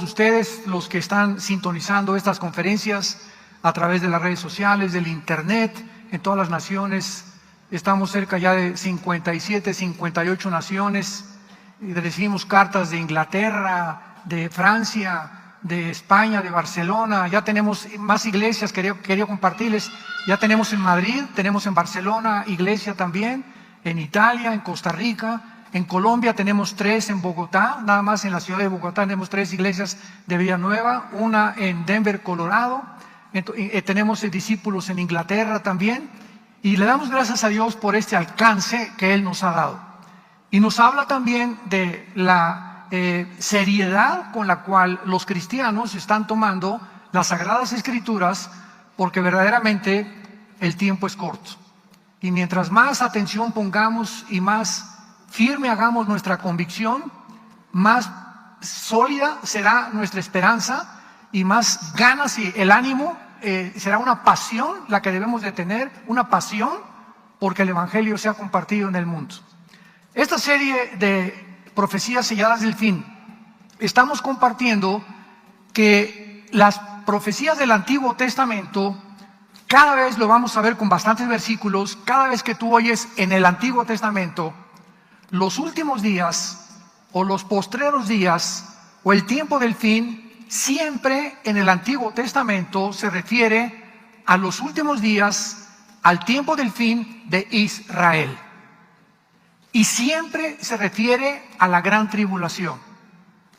Ustedes, los que están sintonizando estas conferencias a través de las redes sociales, del internet, en todas las naciones, estamos cerca ya de 57, 58 naciones, y recibimos cartas de Inglaterra, de Francia, de España, de Barcelona. Ya tenemos más iglesias, quería compartirles, ya tenemos en Madrid, tenemos en Barcelona iglesia también, en Italia, en Costa Rica. En Colombia tenemos 3 en Bogotá, nada más en la ciudad de Bogotá tenemos 3 iglesias de Villanueva, una en Denver, Colorado. Tenemos discípulos en Inglaterra también, y le damos gracias a Dios por este alcance que Él nos ha dado. Y nos habla también de la seriedad con la cual los cristianos están tomando las Sagradas Escrituras, porque verdaderamente el tiempo es corto. Y mientras más atención pongamos y más firme hagamos nuestra convicción, más sólida será nuestra esperanza y más ganas y el ánimo, será una pasión la que debemos de tener, una pasión porque el Evangelio sea compartido en el mundo. Esta serie de profecías selladas del fin, estamos compartiendo que las profecías del Antiguo Testamento, cada vez lo vamos a ver con bastantes versículos, cada vez que tú oyes en el Antiguo Testamento los últimos días o los postreros días o el tiempo del fin, siempre en el Antiguo Testamento se refiere a los últimos días, al tiempo del fin de Israel. Y siempre se refiere a la gran tribulación.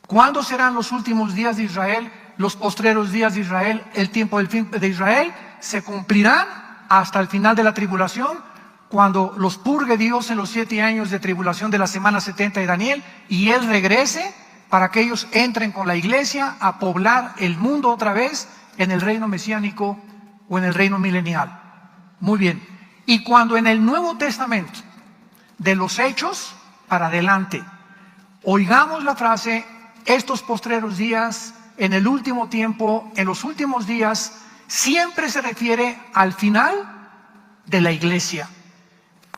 ¿Cuándo serán los últimos días de Israel? Los postreros días de Israel, el tiempo del fin de Israel, se cumplirán hasta el final de la tribulación, cuando los purgue Dios en los 7 años de tribulación de la semana 70 de Daniel, y Él regrese para que ellos entren con la iglesia a poblar el mundo otra vez en el reino mesiánico o en el reino milenial. Muy bien. Y cuando en el Nuevo Testamento, de los Hechos para adelante, oigamos la frase, estos postreros días, en el último tiempo, en los últimos días, siempre se refiere al final de la iglesia.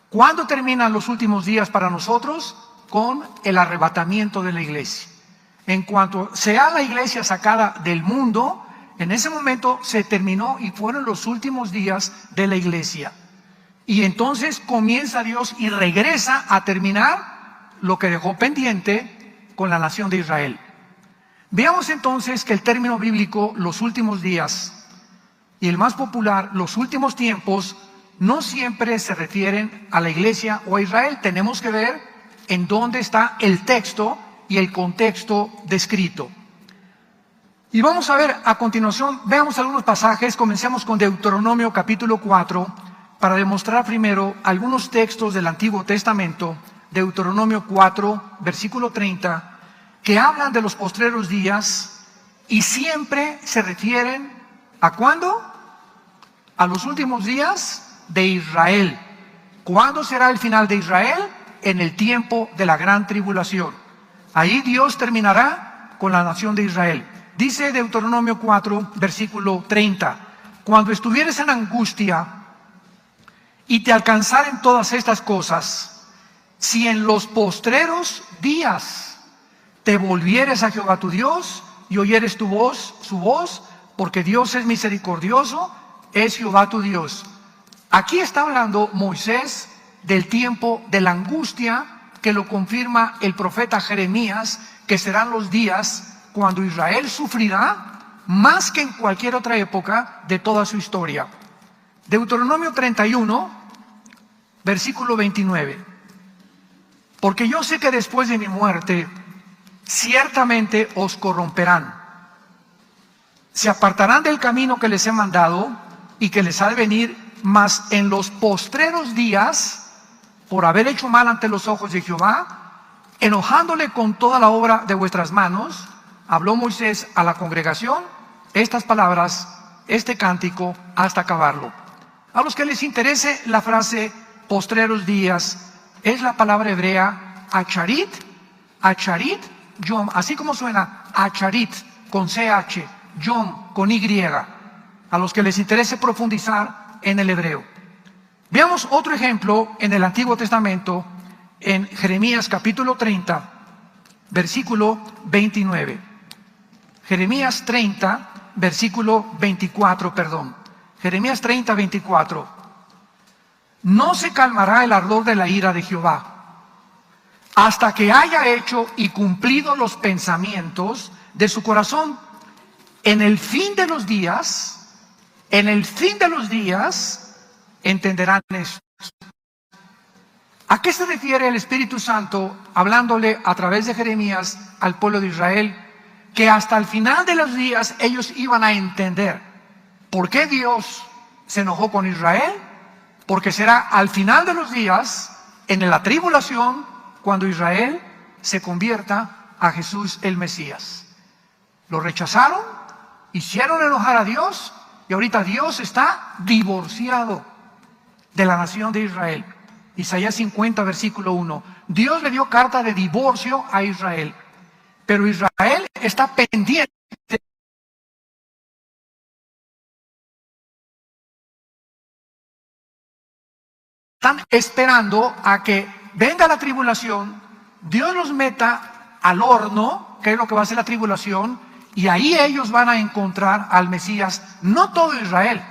¿Cuándo terminan los últimos días para nosotros? Con el arrebatamiento de la iglesia. En cuanto sea la iglesia sacada del mundo, en ese momento se terminó y fueron los últimos días de la iglesia. Y entonces comienza Dios y regresa a terminar lo que dejó pendiente con la nación de Israel. Veamos entonces que el término bíblico, los últimos días, y el más popular, los últimos tiempos, no siempre se refieren a la iglesia o a Israel. Tenemos que ver en dónde está el texto y el contexto descrito. Y vamos a ver a continuación, veamos algunos pasajes. Comencemos con Deuteronomio capítulo 4, para demostrar primero algunos textos del Antiguo Testamento. Deuteronomio 4, versículo 30, que hablan de los postreros días y siempre se refieren ¿a cuándo? A los últimos días de Israel. ¿Cuándo será el final de Israel? En el tiempo de la gran tribulación. Ahí Dios terminará con la nación de Israel. Dice Deuteronomio 4, versículo 30, cuando estuvieres en angustia y te alcanzaren todas estas cosas, si en los postreros días te volvieres a Jehová tu Dios y oyeres tu voz, su voz, porque Dios es misericordioso, es Jehová tu Dios. Aquí está hablando Moisés del tiempo de la angustia, que lo confirma el profeta Jeremías, que serán los días cuando Israel sufrirá más que en cualquier otra época de toda su historia. Deuteronomio 31, versículo 29. Porque yo sé que después de mi muerte, ciertamente os corromperán. Se apartarán del camino que les he mandado y que les ha de venir, mas en los postreros días, por haber hecho mal ante los ojos de Jehová, enojándole con toda la obra de vuestras manos, habló Moisés a la congregación estas palabras, este cántico, hasta acabarlo. A los que les interese la frase postreros días, es la palabra hebrea acharit, yom, así como suena acharit con CH, yom con Y. A los que les interese profundizar en el hebreo. Veamos otro ejemplo en el Antiguo Testamento, en Jeremías capítulo 30, versículo 29. Jeremías 30, versículo 24, perdón. Jeremías 30, 24. No se calmará el ardor de la ira de Jehová hasta que haya hecho y cumplido los pensamientos de su corazón. En el fin de los días, entenderán esto. ¿A qué se refiere el Espíritu Santo hablándole a través de Jeremías al pueblo de Israel? Que hasta el final de los días ellos iban a entender por qué Dios se enojó con Israel, porque será al final de los días, en la tribulación, cuando Israel se convierta a Jesús el Mesías. Lo rechazaron, hicieron enojar a Dios, y ahorita Dios está divorciado de la nación de Israel. Isaías 50, versículo 1. Dios le dio carta de divorcio a Israel, pero Israel está pendiente. Están esperando a que venga la tribulación, Dios los meta al horno, que es lo que va a ser la tribulación, y ahí ellos van a encontrar al Mesías. No todo Israel,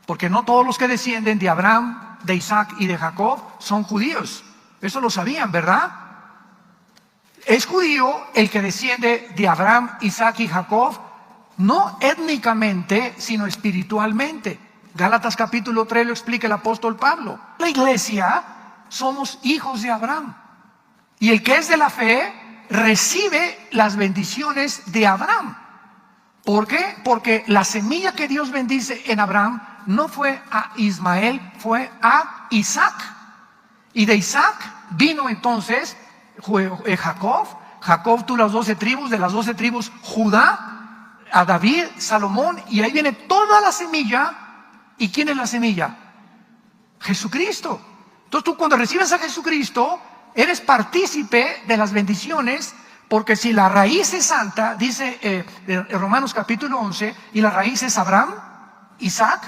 porque no todos los que descienden de Abraham, de Isaac y de Jacob son judíos. Eso lo sabían, ¿verdad? Es judío el que desciende de Abraham, Isaac y Jacob, no étnicamente, sino espiritualmente. Gálatas capítulo 3 lo explica el apóstol Pablo. La iglesia somos hijos de Abraham. Y el que es de la fe recibe las bendiciones de Abraham. ¿Por qué? Porque la semilla que Dios bendice en Abraham no fue a Ismael, fue a Isaac. Y de Isaac vino entonces Jacob. Jacob tuvo las 12 tribus, de las 12 tribus Judá, a David, Salomón, y ahí viene toda la semilla. ¿Y quién es la semilla? Jesucristo. Entonces tú cuando recibes a Jesucristo, eres partícipe de las bendiciones, porque si la raíz es santa, dice Romanos capítulo 11, y la raíz es Abraham, Isaac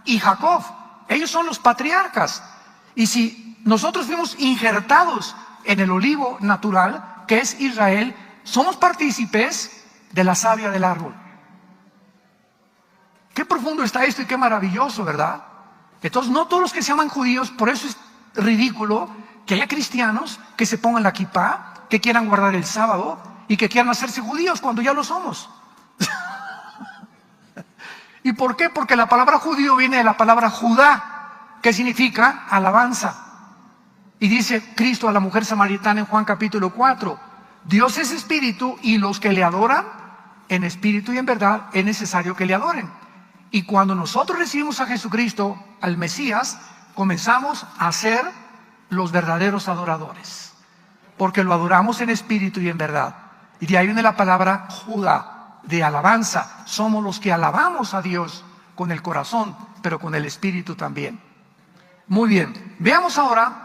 y Jacob. Ellos son los patriarcas. Y si nosotros fuimos injertados en el olivo natural, que es Israel, somos partícipes de la savia del árbol. Qué profundo está esto y qué maravilloso, ¿verdad? Entonces no todos los que se llaman judíos, por eso es ridículo que haya cristianos que se pongan la kipá, que quieran guardar el sábado y que quieran hacerse judíos cuando ya lo somos. ¿Y por qué? Porque la palabra judío viene de la palabra Judá, que significa alabanza. Y dice Cristo a la mujer samaritana en Juan capítulo 4, Dios es espíritu y los que le adoran en espíritu y en verdad es necesario que le adoren. Y cuando nosotros recibimos a Jesucristo, al Mesías, comenzamos a ser los verdaderos adoradores, porque lo adoramos en espíritu y en verdad. Y de ahí viene la palabra Judá, de alabanza. Somos los que alabamos a Dios con el corazón, pero con el espíritu también. Muy bien, veamos ahora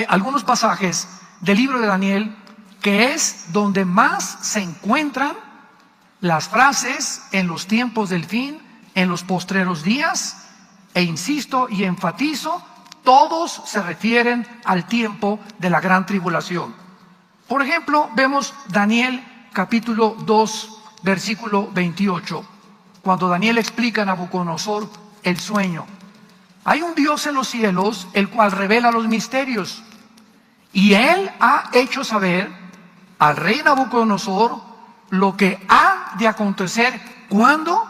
algunos pasajes del libro de Daniel, que es donde más se encuentran las frases en los tiempos del fin, en los postreros días, e insisto y enfatizo, todos se refieren al tiempo de la gran tribulación. Por ejemplo, vemos Daniel capítulo 2, versículo 28, cuando Daniel explica a Nabucodonosor el sueño. Hay un Dios en los cielos, el cual revela los misterios, y él ha hecho saber al rey Nabucodonosor lo que ha de acontecer. ¿Cuándo?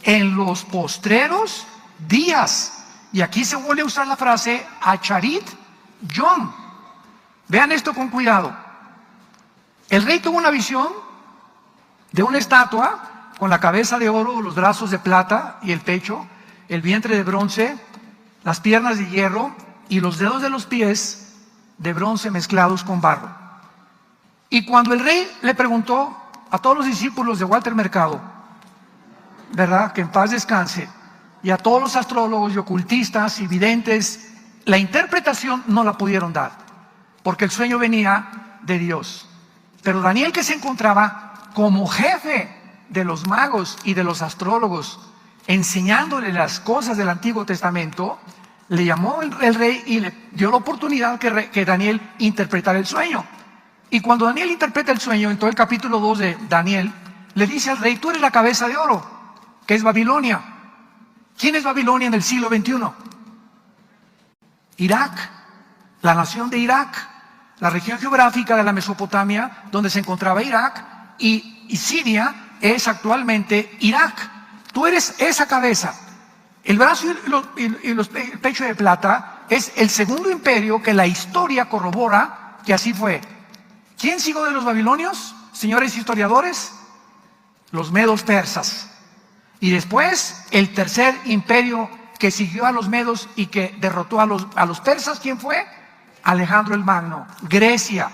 En los postreros días. Y aquí se vuelve a usar la frase Acharit Yom. Vean esto con cuidado. El rey tuvo una visión de una estatua con la cabeza de oro, los brazos de plata y el pecho, el vientre de bronce, las piernas de hierro y los dedos de los pies de bronce mezclados con barro. Y cuando el rey le preguntó a todos los discípulos de Walter Mercado, ¿verdad?, que en paz descanse, y a todos los astrólogos y ocultistas y videntes, la interpretación no la pudieron dar, porque el sueño venía de Dios. Pero Daniel, que se encontraba como jefe de los magos y de los astrólogos, enseñándole las cosas del Antiguo Testamento, le llamó el rey y le dio la oportunidad que Daniel interpretara el sueño. Y cuando Daniel interpreta el sueño, en todo el capítulo 2 de Daniel, le dice al rey: tú eres la cabeza de oro, que es Babilonia. ¿Quién es Babilonia en el siglo XXI? Irak, la nación de Irak, la región geográfica de la Mesopotamia, donde se encontraba Irak, y Siria es actualmente Irak. Tú eres esa cabeza. El brazo el pecho de plata es el segundo imperio que la historia corrobora que así fue. ¿Quién siguió de los babilonios, señores historiadores? Los medos persas. Y después, el tercer imperio que siguió a los medos y que derrotó a los persas, ¿quién fue? Alejandro el Magno, Grecia.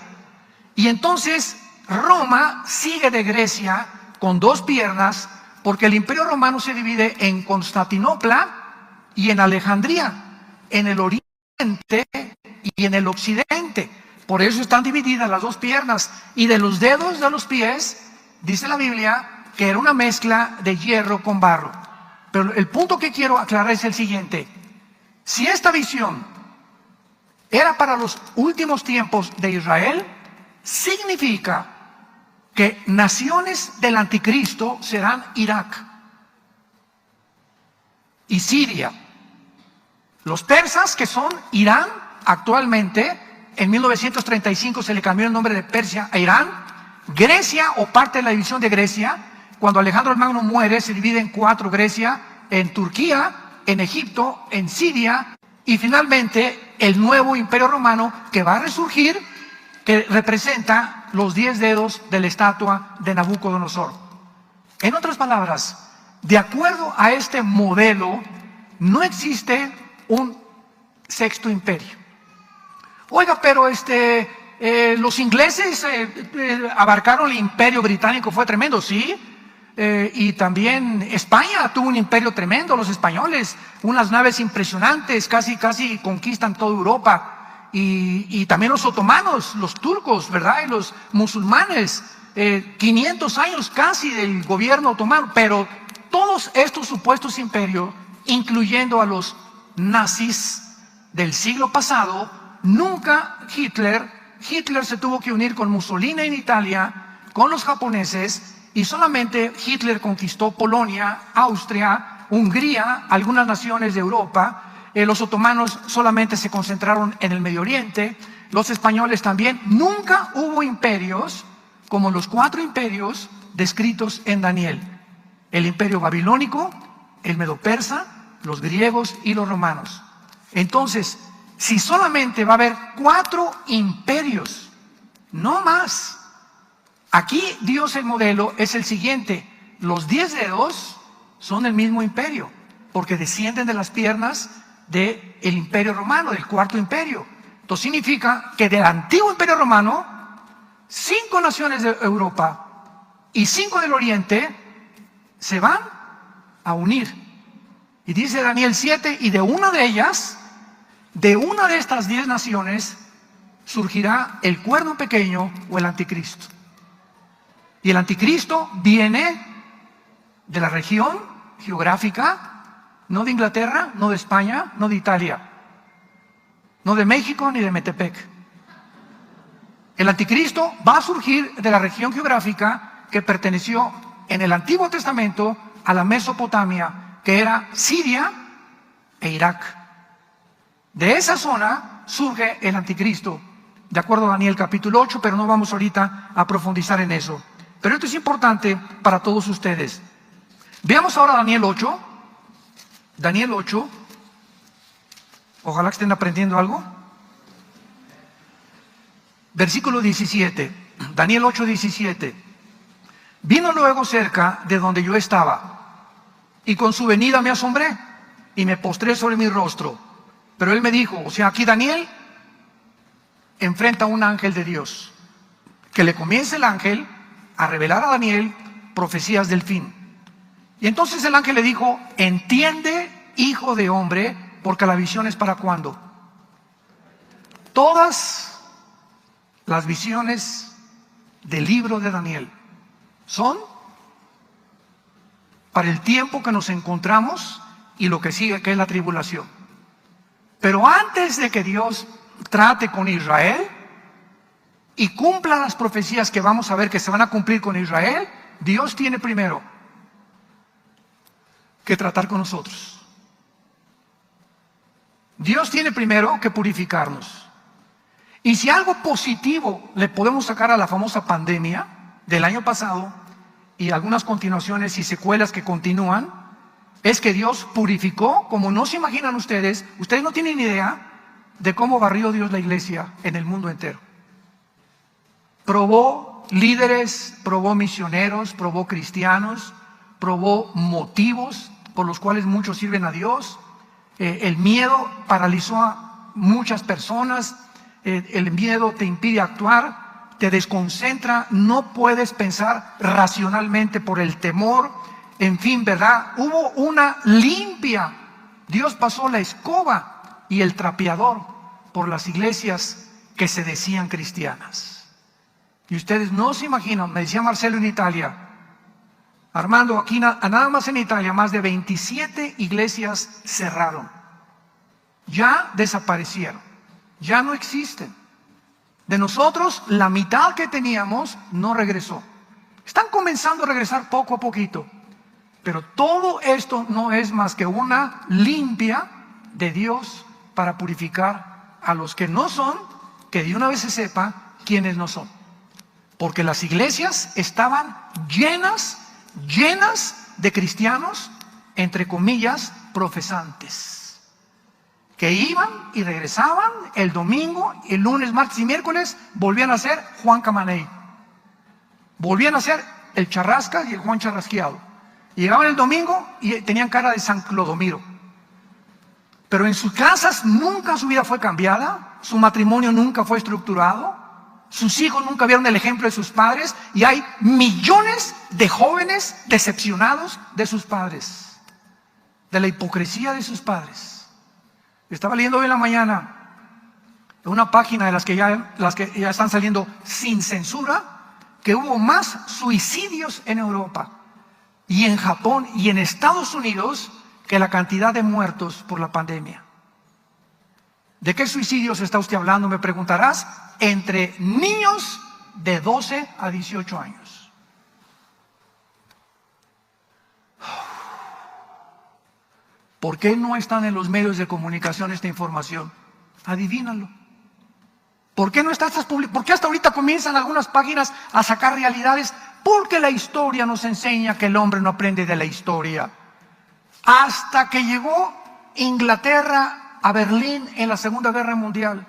Y entonces Roma sigue de Grecia con dos piernas, porque el imperio romano se divide en Constantinopla y en Alejandría, en el oriente y en el occidente. Por eso están divididas las dos piernas. Y de los dedos de los pies, dice la Biblia, que era una mezcla de hierro con barro. Pero el punto que quiero aclarar es el siguiente: si esta visión era para los últimos tiempos de Israel, significa que naciones del anticristo serán Irak y Siria. Los persas, que son Irán actualmente, en 1935 se le cambió el nombre de Persia a Irán. Grecia, o parte de la división de Grecia, cuando Alejandro el Magno muere, se divide en cuatro: Grecia, en Turquía, en Egipto, en Siria, y finalmente el nuevo imperio romano, que va a resurgir, que representa los 10 dedos de la estatua de Nabucodonosor. En otras palabras, de acuerdo a este modelo, no existe un sexto imperio. Oiga, pero los ingleses abarcaron el imperio británico, fue tremendo, sí. Y también España tuvo un imperio tremendo, los españoles, unas naves impresionantes, casi conquistan toda Europa. Y también los otomanos, los turcos, ¿verdad? Y los musulmanes, 500 años casi del gobierno otomano. Pero todos estos supuestos imperios, incluyendo a los nazis del siglo pasado, nunca Hitler se tuvo que unir con Mussolini en Italia, con los japoneses, y solamente Hitler conquistó Polonia, Austria, Hungría, algunas naciones de Europa. Los otomanos solamente se concentraron en el Medio Oriente, los españoles también. Nunca hubo imperios como los 4 imperios descritos en Daniel: el imperio babilónico, el medo-persa, los griegos y los romanos. Entonces, si solamente va a haber 4 imperios, no más. Aquí Dios, el modelo es el siguiente: los 10 dedos son el mismo imperio, porque descienden de las piernas del imperio romano, del cuarto imperio. Entonces significa que del antiguo imperio romano, 5 naciones de Europa y 5 del oriente se van a unir. Y dice Daniel 7, y de una de ellas, de una de estas 10 naciones, surgirá el cuerno pequeño o el anticristo. Y el anticristo viene de la región geográfica, no de Inglaterra, no de España, no de Italia, no de México ni de Metepec. El anticristo va a surgir de la región geográfica que perteneció en el Antiguo Testamento a la Mesopotamia, que era Siria e Irak. De esa zona surge el anticristo, de acuerdo a Daniel capítulo 8, pero no vamos ahorita a profundizar en eso. Pero esto es importante para todos ustedes. Veamos ahora Daniel 8. Daniel 8. Ojalá que estén aprendiendo algo. Versículo 17. Daniel 8, 17. Vino luego cerca de donde yo estaba, y con su venida me asombré, y me postré sobre mi rostro. Pero él me dijo, o sea, aquí Daniel enfrenta a un ángel de Dios, que le comienza el ángel a revelar a Daniel profecías del fin. Y entonces el ángel le dijo: entiende, hijo de hombre, porque la visión es para ¿cuándo? Todas las visiones del libro de Daniel son para el tiempo que nos encontramos y lo que sigue, que es la tribulación. Pero antes de que Dios trate con Israel, y cumpla las profecías que vamos a ver que se van a cumplir con Israel, Dios tiene primero que tratar con nosotros. Dios tiene primero que purificarnos. Y si algo positivo le podemos sacar a la famosa pandemia del año pasado y algunas continuaciones y secuelas que continúan, es que Dios purificó, como no se imaginan ustedes no tienen idea de cómo barrió Dios la iglesia en el mundo entero. Probó líderes, probó misioneros, probó cristianos, probó motivos por los cuales muchos sirven a Dios. El miedo paralizó a muchas personas. El miedo te impide actuar, te desconcentra, no puedes pensar racionalmente por el temor. En fin, ¿verdad? Hubo una limpia. Dios pasó la escoba y el trapeador por las iglesias que se decían cristianas. Y ustedes no se imaginan, me decía Marcelo en Italia, Armando, aquí nada más en Italia, más de 27 iglesias cerraron. Ya desaparecieron, ya no existen. De nosotros, la mitad que teníamos no regresó. Están comenzando a regresar poco a poquito. Pero todo esto no es más que una limpia de Dios para purificar a los que no son, que de una vez se sepa quiénes no son. Porque las iglesias estaban llenas de cristianos, entre comillas, profesantes, que iban y regresaban el domingo, el lunes, martes y miércoles, volvían a ser Juan Camaney, volvían a ser el Charrasca y el Juan Charrasqueado. Llegaban el domingo y tenían cara de San Clodomiro. Pero en sus casas nunca su vida fue cambiada, su matrimonio nunca fue estructurado, sus hijos nunca vieron el ejemplo de sus padres, y hay millones de jóvenes decepcionados de sus padres, de la hipocresía de sus padres. Estaba leyendo hoy en la mañana una página de las que ya están saliendo sin censura, que hubo más suicidios en Europa y en Japón y en Estados Unidos que la cantidad de muertos por la pandemia. ¿De qué suicidios está usted hablando? Me preguntarás. Entre niños de 12 a 18 años. ¿Por qué no están en los medios de comunicación esta información? Adivínalo. ¿Por qué no está estas publicaciones? ¿Por qué hasta ahorita comienzan algunas páginas a sacar realidades? Porque la historia nos enseña que el hombre no aprende de la historia. Hasta que llegó Inglaterra a Berlín en la Segunda Guerra Mundial,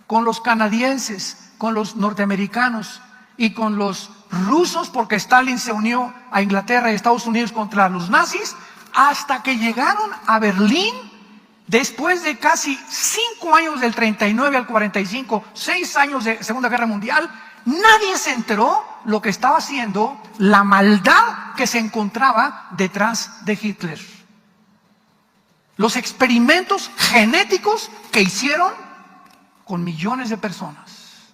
con los canadienses, con los norteamericanos y con los rusos, porque Stalin se unió a Inglaterra y Estados Unidos contra los nazis, hasta que llegaron a Berlín, después de casi 5 años del 39 al 45, 6 años de Segunda Guerra Mundial, nadie se enteró lo que estaba haciendo, la maldad que se encontraba detrás de Hitler. Los experimentos genéticos que hicieron con millones de personas.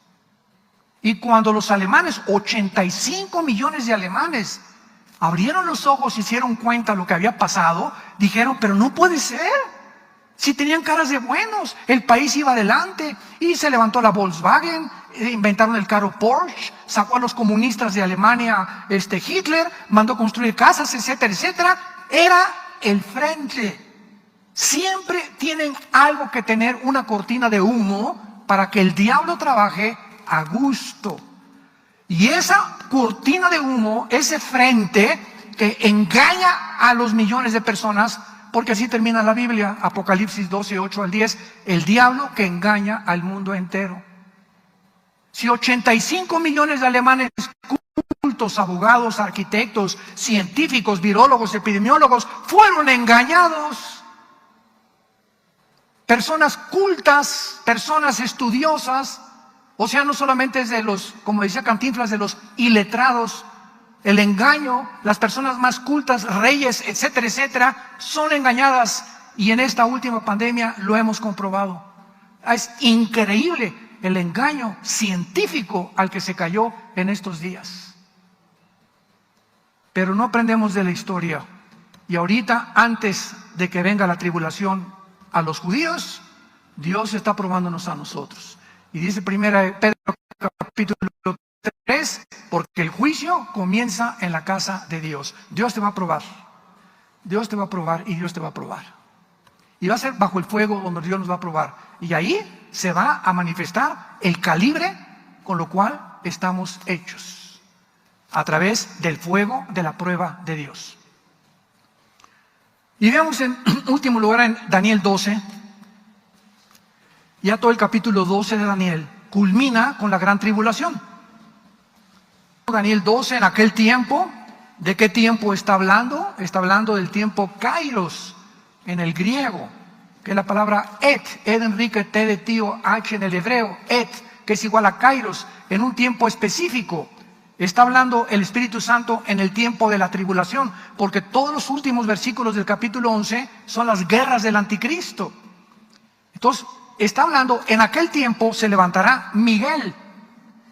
Y cuando los alemanes, 85 millones de alemanes, abrieron los ojos y se dieron cuenta de lo que había pasado, dijeron, pero no puede ser. Si tenían caras de buenos, el país iba adelante, y se levantó la Volkswagen, inventaron el carro Porsche, sacó a los comunistas de Alemania Hitler, mandó construir casas, etcétera, etcétera. Era el frente. Siempre tienen algo que tener, una cortina de humo, para que el diablo trabaje a gusto. Y esa cortina de humo, ese frente que engaña a los millones de personas, porque así termina la Biblia, Apocalipsis 12, 8 al 10, el diablo que engaña al mundo entero. Si 85 millones de alemanes cultos, abogados, arquitectos, científicos, virólogos, epidemiólogos, fueron engañados, personas cultas, personas estudiosas, o sea, no solamente es de los, como decía Cantinflas, de los iletrados, el engaño, las personas más cultas, reyes, etcétera, etcétera, son engañadas, y en esta última pandemia lo hemos comprobado. Es increíble el engaño científico al que se cayó en estos días. Pero no aprendemos de la historia, y ahorita, antes de que venga la tribulación a los judíos, Dios está probándonos a nosotros. Y dice 1 Pedro capítulo 3, porque el juicio comienza en la casa de Dios. Dios te va a probar. Dios te va a probar y Dios te va a probar. Y va a ser bajo el fuego donde Dios nos va a probar. Y ahí se va a manifestar el calibre con lo cual estamos hechos. A través del fuego de la prueba de Dios. Y veamos en último lugar en Daniel 12. Ya todo el capítulo 12 de Daniel culmina con la gran tribulación. Daniel 12, en aquel tiempo, ¿de qué tiempo está hablando? Está hablando del tiempo Kairos, en el griego, que es la palabra et, Enrique, T de tío, H en el hebreo, et, que es igual a Kairos, en un tiempo específico. Está hablando el Espíritu Santo en el tiempo de la tribulación, porque todos los últimos versículos del capítulo 11 son las guerras del anticristo. Entonces, está hablando, en aquel tiempo se levantará Miguel,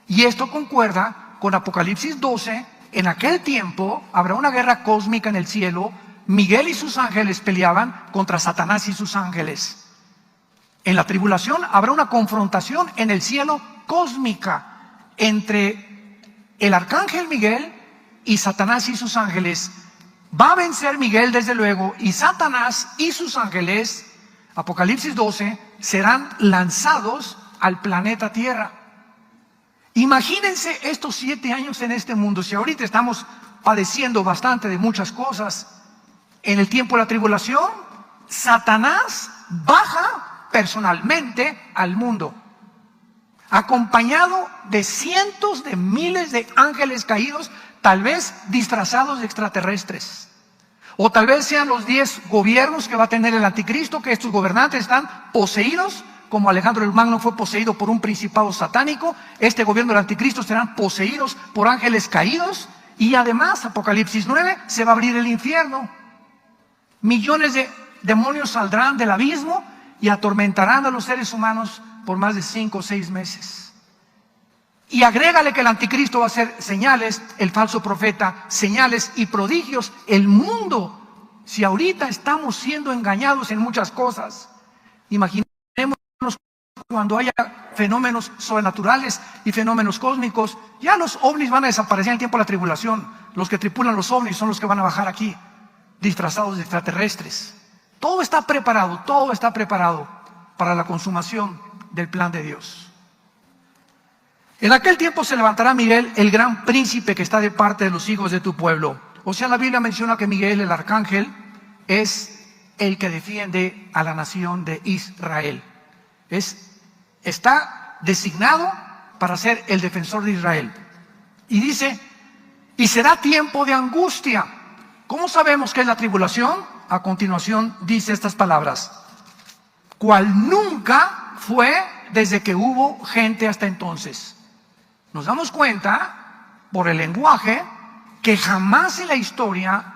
y esto concuerda con Apocalipsis 12, en aquel tiempo habrá una guerra cósmica en el cielo. Miguel y sus ángeles peleaban contra Satanás y sus ángeles. En la tribulación habrá una confrontación en el cielo cósmica entre el arcángel Miguel y Satanás y sus ángeles. Va a vencer Miguel desde luego, y Satanás y sus ángeles, Apocalipsis 12, serán lanzados al planeta Tierra. Imagínense estos 7 años en este mundo. Si ahorita estamos padeciendo bastante de muchas cosas, en el tiempo de la tribulación, Satanás baja personalmente al mundo, acompañado de cientos de miles de ángeles caídos, tal vez disfrazados de extraterrestres. O tal vez sean los 10 gobiernos que va a tener el anticristo, que estos gobernantes están poseídos, como Alejandro el Magno fue poseído por un principado satánico. Este gobierno del anticristo serán poseídos por ángeles caídos. Y además, Apocalipsis 9, se va a abrir el infierno. Millones de demonios saldrán del abismo y atormentarán a los seres humanos por más de 5 o 6 meses. Y agrégale que el anticristo va a hacer señales, el falso profeta, señales y prodigios. El mundo, si ahorita estamos siendo engañados en muchas cosas, imaginemos cuando haya fenómenos sobrenaturales y fenómenos cósmicos. Ya los ovnis van a desaparecer en el tiempo de la tribulación. Los que tripulan los ovnis son los que van a bajar aquí, disfrazados de extraterrestres. Todo está preparado para la consumación del plan de Dios. En aquel tiempo se levantará Miguel, el gran príncipe que está de parte de los hijos de tu pueblo. O sea, la Biblia menciona que Miguel, el arcángel, es el que defiende a la nación de Israel. Está designado para ser el defensor de Israel. Y dice, y será tiempo de angustia. ¿Cómo sabemos que es la tribulación? A continuación dice estas palabras: cual nunca fue desde que hubo gente hasta entonces. Nos damos cuenta, por el lenguaje, que jamás en la historia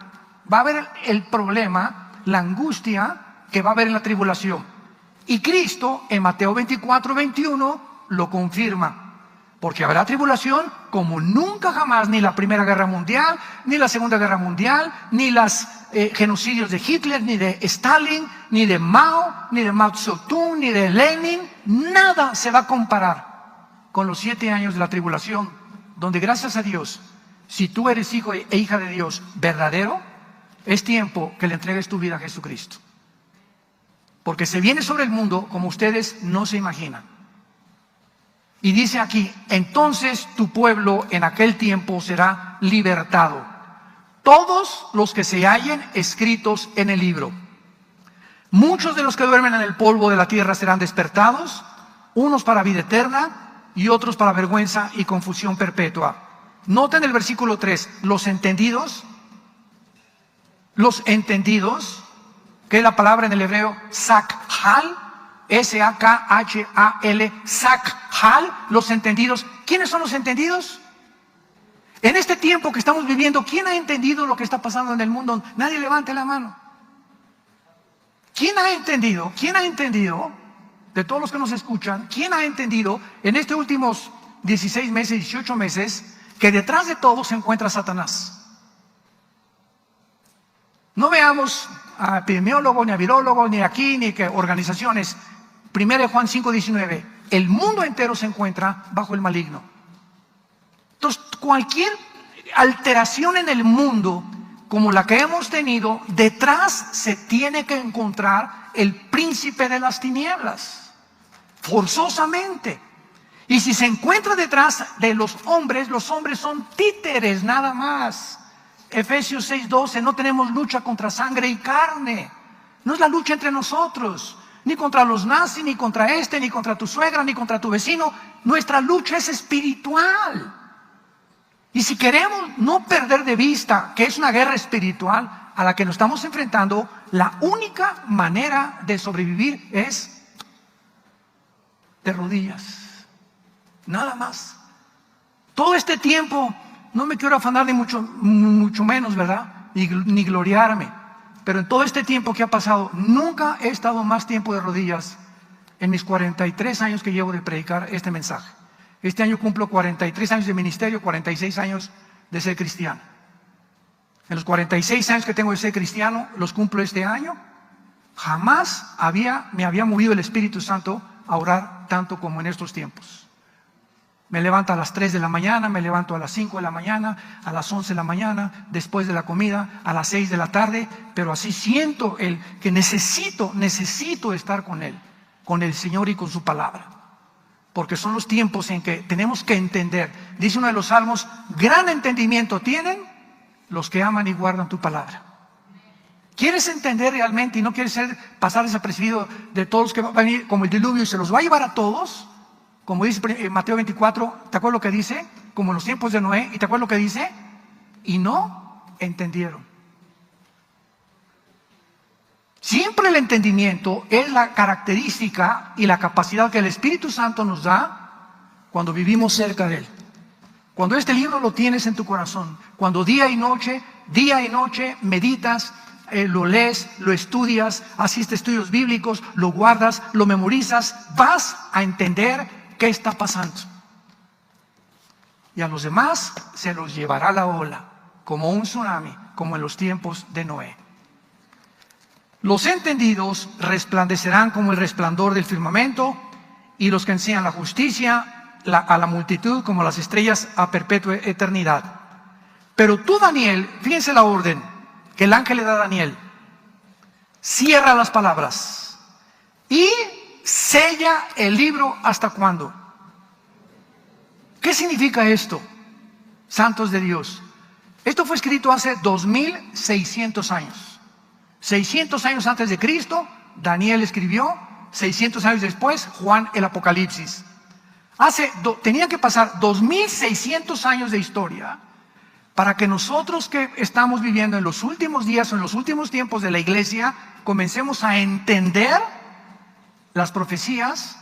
va a haber el problema, la angustia que va a haber en la tribulación. Y Cristo en Mateo 24, 21 lo confirma. Porque habrá tribulación como nunca jamás, ni la Primera Guerra Mundial, ni la Segunda Guerra Mundial, ni los genocidios de Hitler, ni de Stalin, ni de Mao, ni de Mao Zedong, ni de Lenin. Nada se va a comparar con los 7 años de la tribulación, donde gracias a Dios, si tú eres hijo e hija de Dios verdadero, es tiempo que le entregues tu vida a Jesucristo. Porque se viene sobre el mundo como ustedes no se imaginan. Y dice aquí, entonces tu pueblo en aquel tiempo será libertado. Todos los que se hallen escritos en el libro. Muchos de los que duermen en el polvo de la tierra serán despertados, unos para vida eterna y otros para vergüenza y confusión perpetua. Noten el versículo 3, los entendidos, que es la palabra en el hebreo sakhal, S-A-K-H-A-L, sakhal, los entendidos. ¿Quiénes son los entendidos? En este tiempo que estamos viviendo, ¿quién ha entendido lo que está pasando en el mundo? Nadie levante la mano. ¿Quién ha entendido? ¿Quién ha entendido? De todos los que nos escuchan, ¿quién ha entendido en estos últimos 16 meses, 18 meses, que detrás de todo se encuentra Satanás? No veamos a epidemiólogos, ni a virólogos, ni aquí, ni que organizaciones. 1 Juan 5:19, el mundo entero se encuentra bajo el maligno. cualquier alteración en el mundo como la que hemos tenido, detrás se tiene que encontrar el príncipe de las tinieblas, forzosamente. Y si se encuentra detrás de los hombres son títeres nada más. Efesios 6:12, no tenemos lucha contra sangre y carne. No es la lucha entre nosotros, ni contra los nazis, ni contra ni contra tu suegra, ni contra tu vecino. Nuestra lucha es espiritual. Y si queremos no perder de vista que es una guerra espiritual a la que nos estamos enfrentando, la única manera de sobrevivir es de rodillas. Nada más. Todo este tiempo, no me quiero afanar ni mucho menos, ¿verdad? Ni gloriarme. Pero en todo este tiempo que ha pasado, nunca he estado más tiempo de rodillas en mis 43 años que llevo de predicar este mensaje. Este año cumplo 43 años de ministerio, 46 años de ser cristiano. En los 46 años que tengo de ser cristiano, los cumplo este año. Jamás me había movido el Espíritu Santo a orar tanto como en estos tiempos. Me levanto a las 3 de la mañana, me levanto a las 5 de la mañana, a las 11 de la mañana, después de la comida, a las 6 de la tarde, pero así siento que necesito estar con Él, con el Señor y con su palabra. Porque son los tiempos en que tenemos que entender. Dice uno de los salmos, gran entendimiento tienen los que aman y guardan tu palabra. ¿Quieres entender realmente y no quieres pasar desapercibido de todos los que van a venir como el diluvio y se los va a llevar a todos? Como dice Mateo 24, ¿te acuerdas lo que dice? Como en los tiempos de Noé, ¿y te acuerdas lo que dice? Y no entendieron. Siempre el entendimiento es la característica y la capacidad que el Espíritu Santo nos da cuando vivimos cerca de Él. Cuando este libro lo tienes en tu corazón, cuando día y noche meditas, lo lees, lo estudias, asistes a estudios bíblicos, lo guardas, lo memorizas, vas a entender qué está pasando. Y a los demás se los llevará la ola, como un tsunami, como en los tiempos de Noé. Los entendidos resplandecerán como el resplandor del firmamento, y los que enseñan la justicia a la multitud como las estrellas a perpetua eternidad. Pero tú, Daniel, fíjense la orden que el ángel le da a Daniel: cierra las palabras y sella el libro. ¿Hasta cuándo? ¿Qué significa esto, santos de Dios? Esto fue escrito hace 2600 años. 600 años antes de Cristo, Daniel escribió. 600 años después, Juan el Apocalipsis. Tenía que pasar 2600 años de historia para que nosotros que estamos viviendo en los últimos días o en los últimos tiempos de la iglesia comencemos a entender las profecías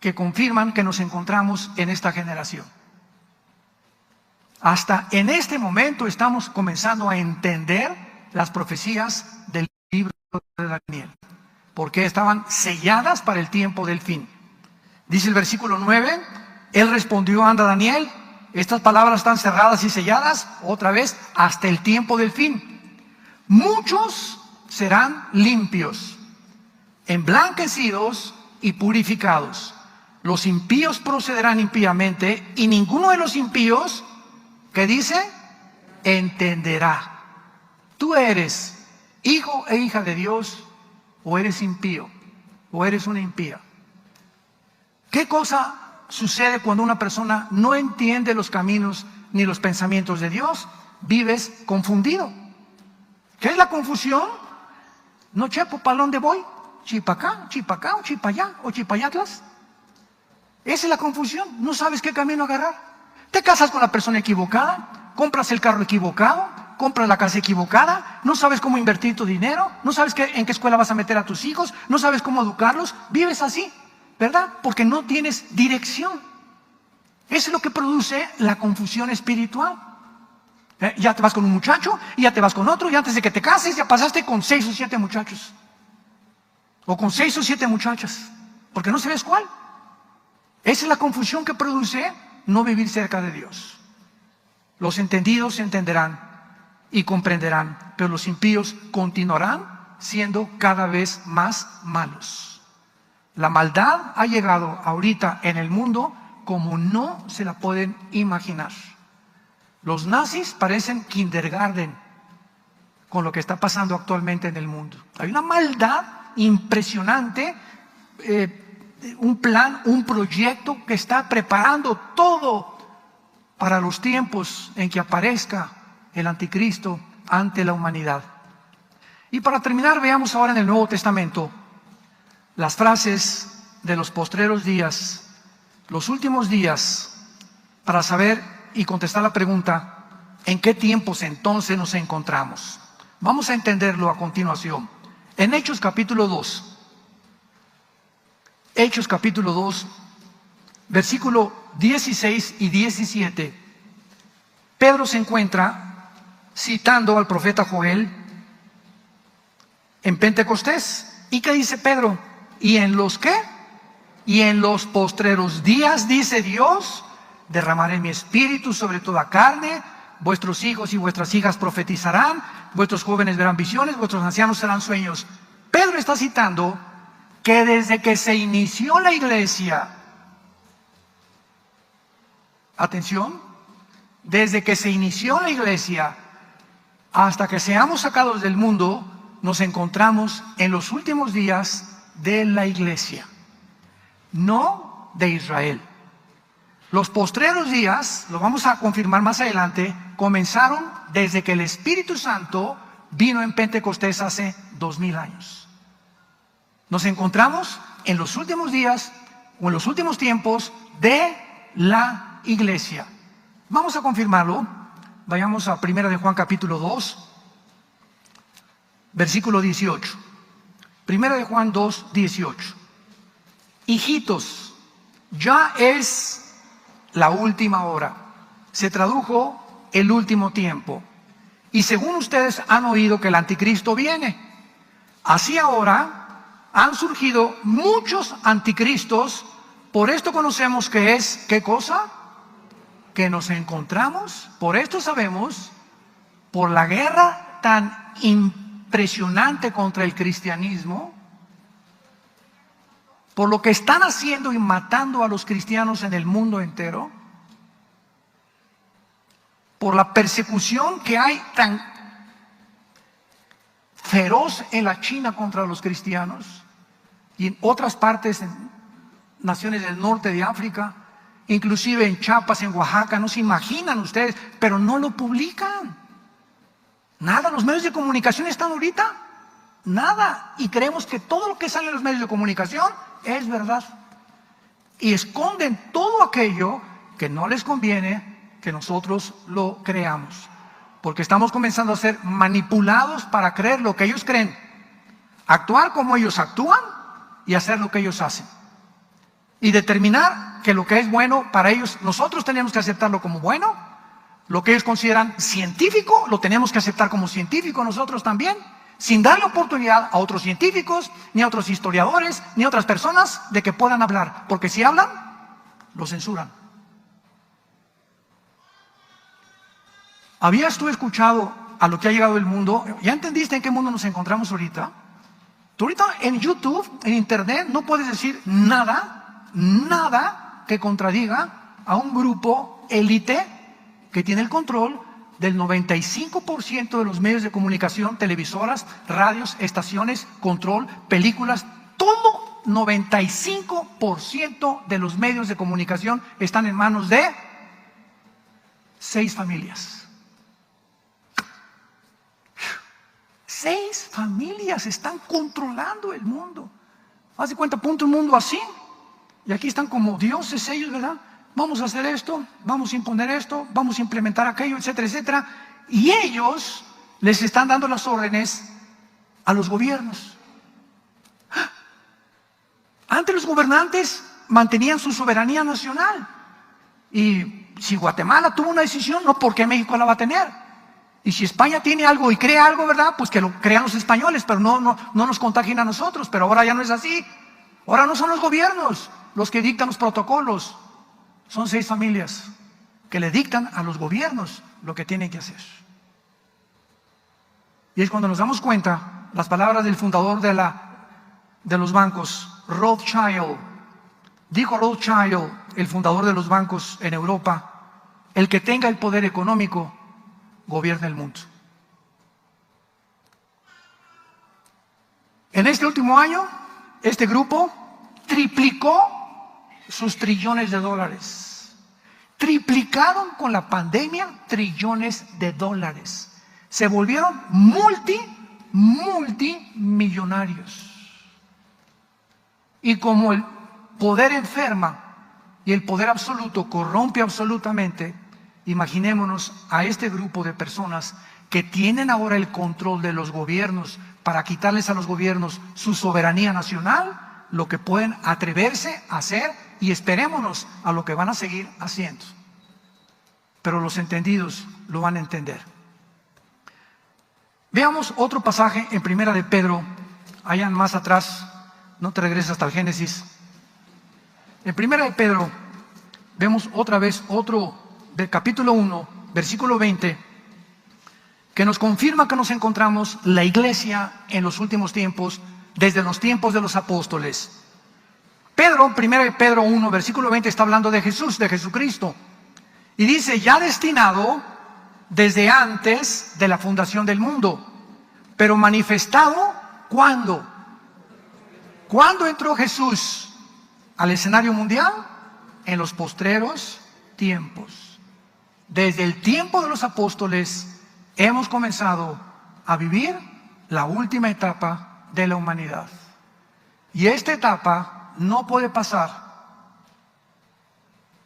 que confirman que nos encontramos en esta generación. Hasta en este momento estamos comenzando a entender las profecías del libro de Daniel, porque estaban selladas para el tiempo del fin. Dice el versículo 9, él respondió: anda, Daniel, estas palabras están cerradas y selladas, otra vez, hasta el tiempo del fin. Muchos serán limpios, emblanquecidos y purificados. Los impíos procederán impíamente, y ninguno de los impíos, ¿qué dice? Entenderá. ¿Tú eres hijo e hija de Dios o eres impío o eres una impía? ¿Qué cosa sucede cuando una persona no entiende los caminos ni los pensamientos de Dios? Vives confundido. ¿Qué es la confusión? No chepo pa' dónde voy, chipa acá, o chipa allá, o chipa allá atrás. Esa es la confusión, no sabes qué camino agarrar. Te casas con la persona equivocada, compras el carro equivocado, compras la casa equivocada, no sabes cómo invertir tu dinero, no sabes en qué escuela vas a meter a tus hijos, no sabes cómo educarlos, vives así, ¿verdad? Porque no tienes dirección. Eso es lo que produce la confusión espiritual. Ya te vas con un muchacho, y ya te vas con otro, y antes de que te cases ya pasaste con 6 o 7 muchachos. O con 6 o 7 muchachas, porque no sabes cuál. Esa es la confusión que produce no vivir cerca de Dios. Los entendidos entenderán y comprenderán, pero los impíos continuarán siendo cada vez más malos. La maldad ha llegado ahorita en el mundo como no se la pueden imaginar. Los nazis parecen kindergarten con lo que está pasando actualmente en el mundo. Hay una maldad impresionante, un plan, un proyecto que está preparando todo para los tiempos en que aparezca el anticristo ante la humanidad. Y para terminar, veamos ahora en el Nuevo Testamento las frases de los postreros días, los últimos días, para saber y contestar la pregunta: ¿en qué tiempos entonces nos encontramos? Vamos a entenderlo a continuación. En Hechos capítulo 2, Hechos capítulo 2, versículo 16 y 17, Pedro se encuentra citando al profeta Joel en Pentecostés. ¿Y qué dice Pedro? ¿Y en los qué? Y en los postreros días, dice Dios, derramaré mi espíritu sobre toda carne. Vuestros hijos y vuestras hijas profetizarán, vuestros jóvenes verán visiones, vuestros ancianos serán sueños. Pedro está citando que desde que se inició la iglesia, atención, desde que se inició la iglesia hasta que seamos sacados del mundo, nos encontramos en los últimos días de la iglesia, no de Israel. Los postreros días, lo vamos a confirmar más adelante, comenzaron desde que el Espíritu Santo vino en Pentecostés hace 2000 años. Nos encontramos en los últimos días o en los últimos tiempos de la iglesia. Vamos a confirmarlo. Vayamos a 1 de Juan capítulo 2, versículo 18. 1 de Juan 2, 18. Hijitos, ya es la última hora. Se tradujo el último tiempo. Y según ustedes han oído que el anticristo viene, así ahora han surgido muchos anticristos. Por esto conocemos que es, ¿qué cosa? Que nos encontramos, por esto sabemos, por la guerra tan impresionante contra el cristianismo, por lo que están haciendo y matando a los cristianos en el mundo entero, por la persecución que hay tan feroz en la China contra los cristianos y en otras partes, en naciones del norte de África, inclusive en Chiapas, en Oaxaca. No se imaginan ustedes, pero no lo publican. Nada, los medios de comunicación están ahorita, nada, y creemos que todo lo que sale en los medios de comunicación es verdad, y esconden todo aquello que no les conviene que nosotros lo creamos, porque estamos comenzando a ser manipulados para creer lo que ellos creen, actuar como ellos actúan y hacer lo que ellos hacen, y determinar que lo que es bueno para ellos, nosotros tenemos que aceptarlo como bueno. Lo que ellos consideran científico, lo tenemos que aceptar como científico nosotros también, sin darle oportunidad a otros científicos, ni a otros historiadores, ni a otras personas de que puedan hablar, porque si hablan, lo censuran. ¿Habías tú escuchado a lo que ha llegado el mundo? ¿Ya entendiste en qué mundo nos encontramos ahorita? Tú ahorita en YouTube, en Internet, no puedes decir nada que contradiga a un grupo élite que tiene el control del 95% de los medios de comunicación, televisoras, radios, estaciones, control, películas, todo 95% de los medios de comunicación están en manos de 6 familias. 6 familias están controlando el mundo. Haz de cuenta, ponte un mundo así, y aquí están como dioses ellos, ¿verdad? Vamos a hacer esto, vamos a imponer esto, vamos a implementar aquello, etcétera, etcétera. Y ellos les están dando las órdenes a los gobiernos. Antes los gobernantes mantenían su soberanía nacional. Y si Guatemala tuvo una decisión, no, ¿por qué México la va a tener? Y si España tiene algo y crea algo, ¿verdad? Pues que lo crean los españoles, pero no nos contagien a nosotros. Pero ahora ya no es así. Ahora no son los gobiernos los que dictan los protocolos. Son 6 familias que le dictan a los gobiernos lo que tienen que hacer. Y es cuando nos damos cuenta, las palabras del fundador de los bancos, Rothschild. Dijo Rothschild, el fundador de los bancos en Europa, el que tenga el poder económico, gobierna el mundo. En este último año, este grupo triplicó sus trillones de dólares. Triplicaron con la pandemia trillones de dólares. Se volvieron multimillonarios. Y como el poder enferma y el poder absoluto corrompe absolutamente, imaginémonos a este grupo de personas que tienen ahora el control de los gobiernos para quitarles a los gobiernos su soberanía nacional, lo que pueden atreverse a hacer, y esperémonos a lo que van a seguir haciendo. Pero los entendidos lo van a entender. Veamos otro pasaje en Primera de Pedro, allá más atrás, no te regreses hasta el Génesis. En Primera de Pedro vemos otra vez otro del capítulo 1, versículo 20, que nos confirma que nos encontramos la iglesia en los últimos tiempos, desde los tiempos de los apóstoles. Pedro, Primera de Pedro 1, versículo 20, está hablando de Jesús, de Jesucristo. Y dice, ya destinado desde antes de la fundación del mundo, pero manifestado, ¿cuándo? ¿Cuándo entró Jesús al escenario mundial? En los postreros tiempos. Desde el tiempo de los apóstoles hemos comenzado a vivir la última etapa de la humanidad. Y esta etapa no puede pasar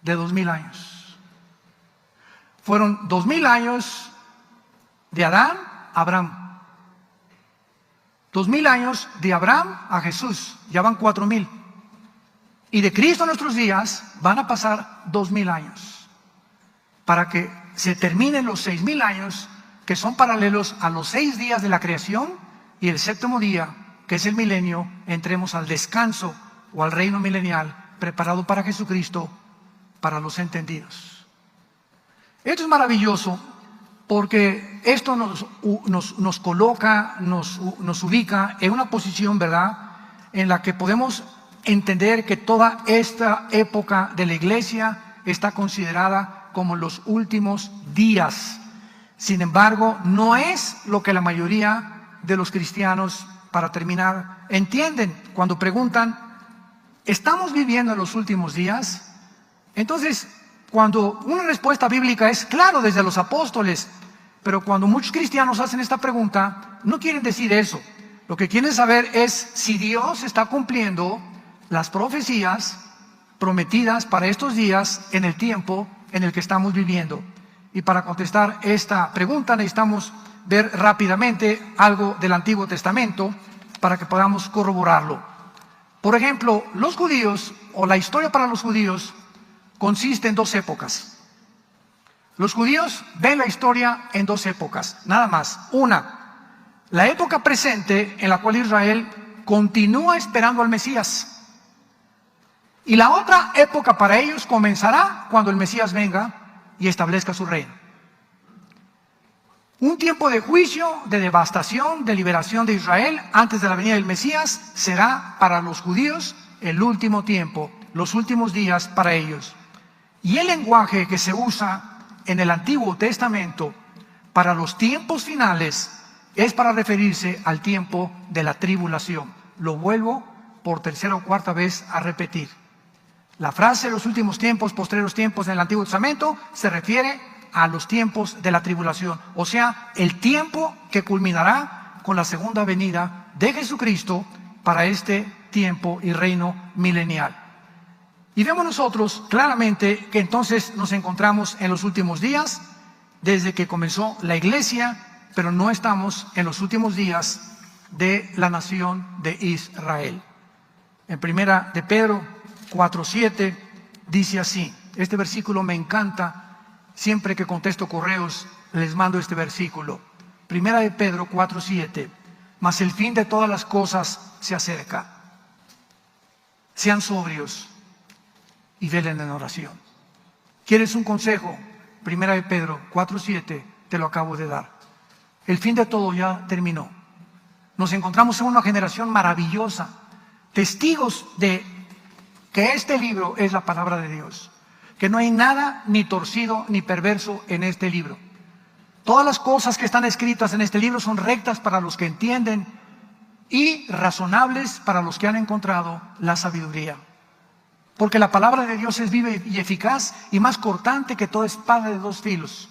de 2000 años. Fueron 2000 años de Adán a Abraham. 2000 años de Abraham a Jesús, ya van 4000. Y de Cristo a nuestros días van a pasar 2000 años. Para que se terminen los 6000 años, que son paralelos a los 6 días de la creación, y el séptimo día, que es el milenio, entremos al descanso o al reino milenial preparado para Jesucristo, para los entendidos. Esto es maravilloso porque esto nos coloca, nos ubica en una posición, ¿verdad?, en la que podemos entender que toda esta época de la iglesia está considerada como los últimos días. Sin embargo, no es lo que la mayoría de los cristianos, para terminar, entienden cuando preguntan, ¿estamos viviendo en los últimos días? Entonces, cuando una respuesta bíblica es claro desde los apóstoles, pero cuando muchos cristianos hacen esta pregunta, no quieren decir eso. Lo que quieren saber es si Dios está cumpliendo las profecías prometidas para estos días en el tiempo en el que estamos viviendo. Y para contestar esta pregunta necesitamos ver rápidamente algo del Antiguo Testamento para que podamos corroborarlo. Por ejemplo, los judíos, o la historia para los judíos, consiste en 2 épocas. Los judíos ven la historia en 2 épocas, nada más. Una, la época presente en la cual Israel continúa esperando al Mesías. Y la otra época para ellos comenzará cuando el Mesías venga y establezca su reino. Un tiempo de juicio, de devastación, de liberación de Israel antes de la venida del Mesías será para los judíos el último tiempo, los últimos días para ellos. Y el lenguaje que se usa en el Antiguo Testamento para los tiempos finales es para referirse al tiempo de la tribulación. Lo vuelvo por tercera o cuarta vez a repetir. La frase los últimos tiempos, postreros tiempos en el Antiguo Testamento se refiere a los tiempos de la tribulación, o sea, el tiempo que culminará con la segunda venida de Jesucristo para este tiempo y reino milenial. Y vemos nosotros claramente que entonces nos encontramos en los últimos días, desde que comenzó la iglesia, pero no estamos en los últimos días de la nación de Israel. En Primera de Pedro 4:7 dice así, este versículo me encanta, siempre que contesto correos les mando este versículo. Primera de Pedro 4:7, mas el fin de todas las cosas se acerca. Sean sobrios y velen en oración. ¿Quieres un consejo? Primera de Pedro 4:7, te lo acabo de dar. El fin de todo ya terminó. Nos encontramos en una generación maravillosa, testigos de que este libro es la palabra de Dios. que no hay nada ni torcido ni perverso en este libro. Todas las cosas que están escritas en este libro son rectas para los que entienden y razonables para los que han encontrado la sabiduría. Porque la palabra de Dios es viva y eficaz y más cortante que toda espada de dos filos.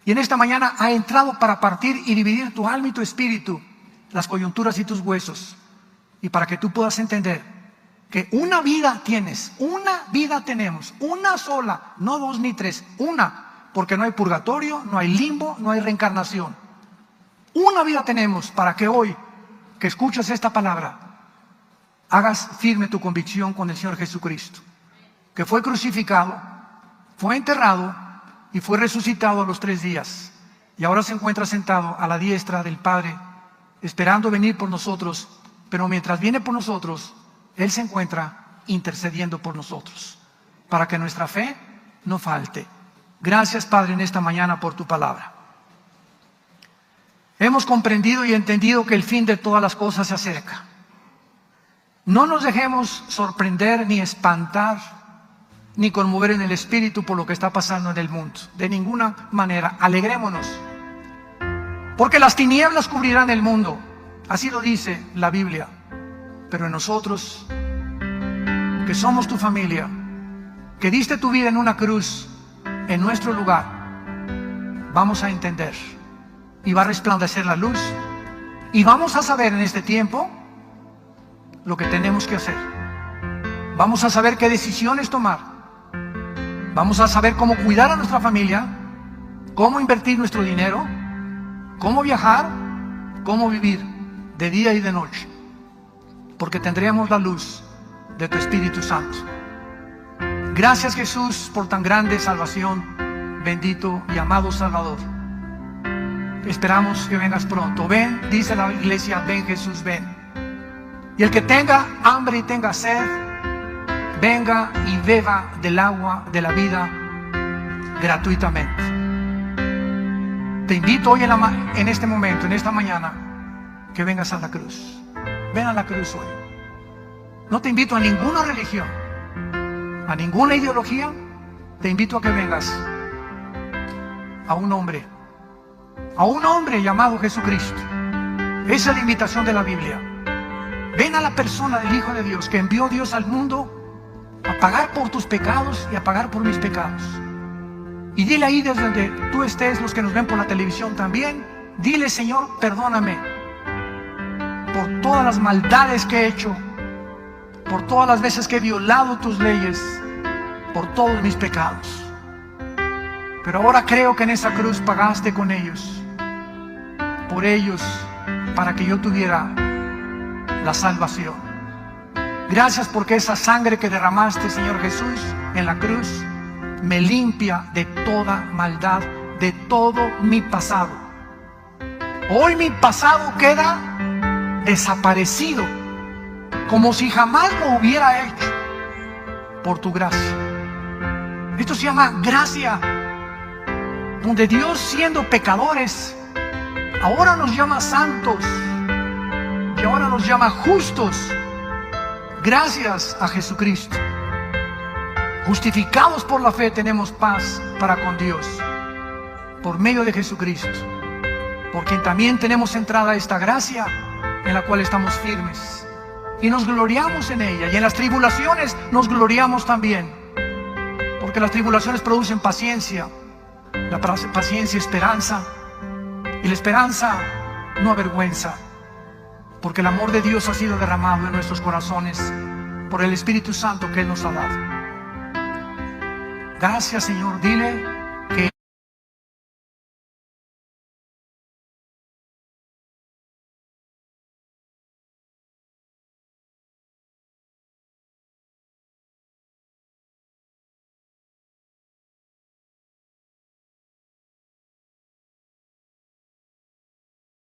Y en esta mañana ha entrado para partir y dividir tu alma y tu espíritu, las coyunturas y tus huesos. Y para que tú puedas entender que una vida tienes, una vida tenemos, una sola, no dos ni tres, una. Porque no hay purgatorio, no hay limbo, no hay reencarnación. Una vida tenemos para que hoy, que escuchas esta palabra, hagas firme tu convicción con el Señor Jesucristo, que fue crucificado, fue enterrado y fue resucitado a los 3 días. Y ahora se encuentra sentado a la diestra del Padre, esperando venir por nosotros. Pero mientras viene por nosotros, Él se encuentra intercediendo por nosotros, para que nuestra fe no falte. Gracias, Padre, en esta mañana por tu palabra. Hemos comprendido y entendido que el fin de todas las cosas se acerca. No nos dejemos sorprender ni espantar ni conmover en el espíritu por lo que está pasando en el mundo. De ninguna manera. Alegrémonos, porque las tinieblas cubrirán el mundo. Así lo dice la Biblia. Pero en nosotros, que somos tu familia, que diste tu vida en una cruz en nuestro lugar, vamos a entender y va a resplandecer la luz y vamos a saber en este tiempo lo que tenemos que hacer. Vamos a saber qué decisiones tomar. Vamos a saber cómo cuidar a nuestra familia, cómo invertir nuestro dinero, cómo viajar, cómo vivir de día y de noche, porque tendremos la luz de tu Espíritu Santo. Gracias, Jesús, por tan grande salvación, bendito y amado Salvador. Esperamos que vengas pronto. Ven, dice la iglesia, ven Jesús, ven. Y el que tenga hambre y tenga sed, venga y beba del agua de la vida gratuitamente. Te invito hoy en este momento, en esta mañana, que vengas a la cruz. Ven a la cruz hoy. No te invito a ninguna religión, a ninguna ideología. Te invito a que vengas a un hombre llamado Jesucristo. Esa es la invitación de la Biblia. Ven a la persona del Hijo de Dios, que envió Dios al mundo a pagar por tus pecados y a pagar por mis pecados. Y dile ahí desde donde tú estés, los que nos ven por la televisión también, dile: Señor, perdóname por todas las maldades que he hecho, por todas las veces que he violado tus leyes, por todos mis pecados. Pero ahora creo que en esa cruz pagaste con ellos, por ellos, para que yo tuviera la salvación. Gracias porque esa sangre que derramaste, Señor Jesús, en la cruz, me limpia de toda maldad, de todo mi pasado. Hoy mi pasado queda desaparecido, como si jamás lo hubiera hecho, por tu gracia. Esto se llama gracia, donde Dios, siendo pecadores, ahora nos llama santos y ahora nos llama justos. Gracias a Jesucristo. Justificados por la fe, tenemos paz para con Dios por medio de Jesucristo, por quien también tenemos entrada a esta gracia en la cual estamos firmes y nos gloriamos en ella. Y en las tribulaciones nos gloriamos también, porque las tribulaciones producen paciencia, la paciencia esperanza, y la esperanza no avergüenza, porque el amor de Dios ha sido derramado en nuestros corazones por el Espíritu Santo que Él nos ha dado. Gracias, Señor. Dile: